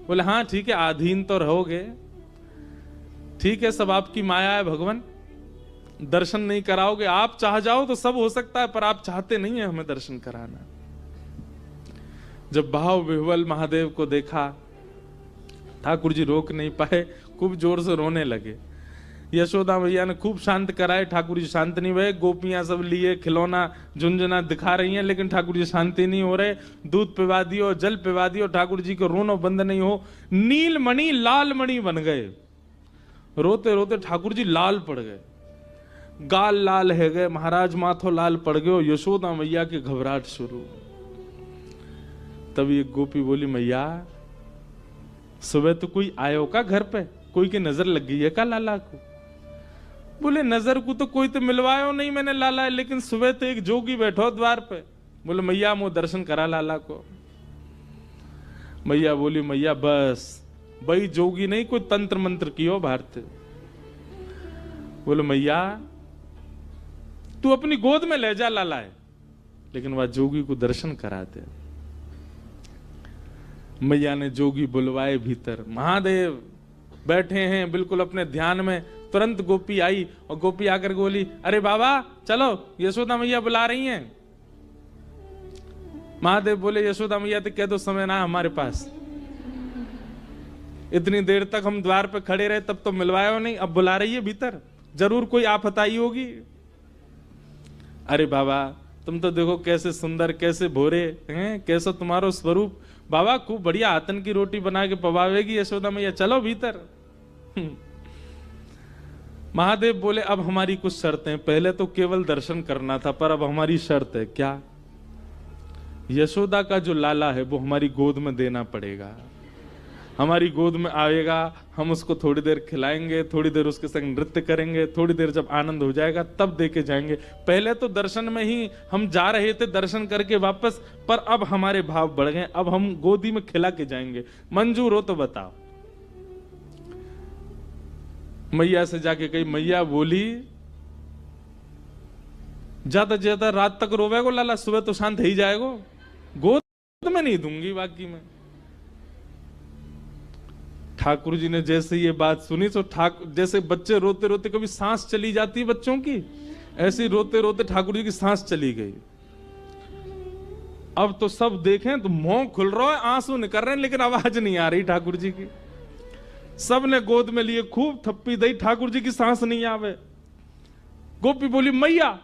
बोले हाँ ठीक है, अधीन तो रहोगे, ठीक है, सब आपकी माया है भगवान, दर्शन नहीं कराओगे, आप चाह जाओ तो सब हो सकता है, पर आप चाहते नहीं है हमें दर्शन कराना। जब भाव विह्वल महादेव को देखा, ठाकुर जी रोक नहीं पाए, खूब जोर से रोने लगे। यशोदा मैया ने खूब शांत कराए, ठाकुर जी शांत नहीं हुए। गोपियां सब लिए खिलौना झुंझुना दिखा रही हैं, लेकिन ठाकुर जी शांति नहीं हो रहे। दूध पिवा दियो, जल पिवा दियो, ठाकुर जी को रोनो बंद नहीं हो। नील मणि लाल मणि बन गए, रोते रोते ठाकुर जी लाल पड़ गए, गाल लाल है गए, महाराज माथो लाल पड़ गए। यशोदा मैया की घबराहट शुरू। तभी एक गोपी बोली, मैया सुबह तो कोई आयो का घर पे, कोई की नजर लग गई है का लाला को? बोले नजर को तो कोई तो मिलवायो नहीं मैंने लाला, लेकिन सुबह तो एक जोगी बैठो द्वार पे। बोले मैया मो दर्शन करा लाला को। मैया बोली, मैया बस भाई जोगी नहीं, कोई तंत्र मंत्र कियो भारत। बोले मैया तू अपनी गोद में ले जा लाला है, लेकिन वह जोगी को दर्शन करा दे। मैया ने जोगी बुलवाए भीतर, महादेव बैठे हैं बिल्कुल अपने ध्यान में। तुरंत गोपी आई और गोपी आकर बोली, अरे बाबा चलो यशोदा मैया बुला रही हैं। महादेव बोले, यशोदा मैया तो कह दो समय ना हमारे पास, इतनी देर तक हम द्वार पे खड़े रहे तब तो मिलवाया नहीं, अब बुला रही है भीतर, जरूर कोई आफत आई होगी। अरे बाबा तुम तो देखो कैसे सुंदर, कैसे भोरे हैं, कैसा तुम्हारो स्वरूप, बाबा खूब बढ़िया आतन की रोटी बना के पवावेगी यशोदा मैया, चलो भीतर। महादेव बोले, अब हमारी कुछ शर्तें, पहले तो केवल दर्शन करना था, पर अब हमारी शर्त है। क्या? यशोदा का जो लाला है वो हमारी गोद में देना पड़ेगा। हमारी गोद में आएगा, हम उसको थोड़ी देर खिलाएंगे, थोड़ी देर उसके संग नृत्य करेंगे, थोड़ी देर जब आनंद हो जाएगा तब दे के जाएंगे। पहले तो दर्शन में ही हम जा रहे थे, दर्शन करके वापस, पर अब हमारे भाव बढ़ गए, अब हम गोदी में खिला के जाएंगे। मंजूर हो तो बताओ। मैया से जाके कही, मैया बोली ज्यादा ज्यादा रात तक रोवेगो लाला, सुबह तो शांत ही जाएगो, गोद में नहीं दूंगी बाकी में। ठाकुर जी ने जैसे ये बात सुनी तो जैसे बच्चे रोते रोते कभी सांस चली जाती है बच्चों की, ऐसी रोते रोते ठाकुर जी की सांस चली गई। अब तो सब देखें तो मुंह खुल रहा है, आंसू निकल रहे हैं, लेकिन आवाज नहीं आ रही ठाकुर जी की। सब ने गोद में लिए, खूब थप्पी दई, ठाकुर जी की सांस नहीं आवे। गोपी बोली, मैया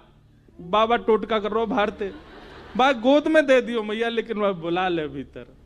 बाबा टोटका कर रहा हो भारते, बा गोद में दे दियो मैया, लेकिन वह बुला ले भीतर।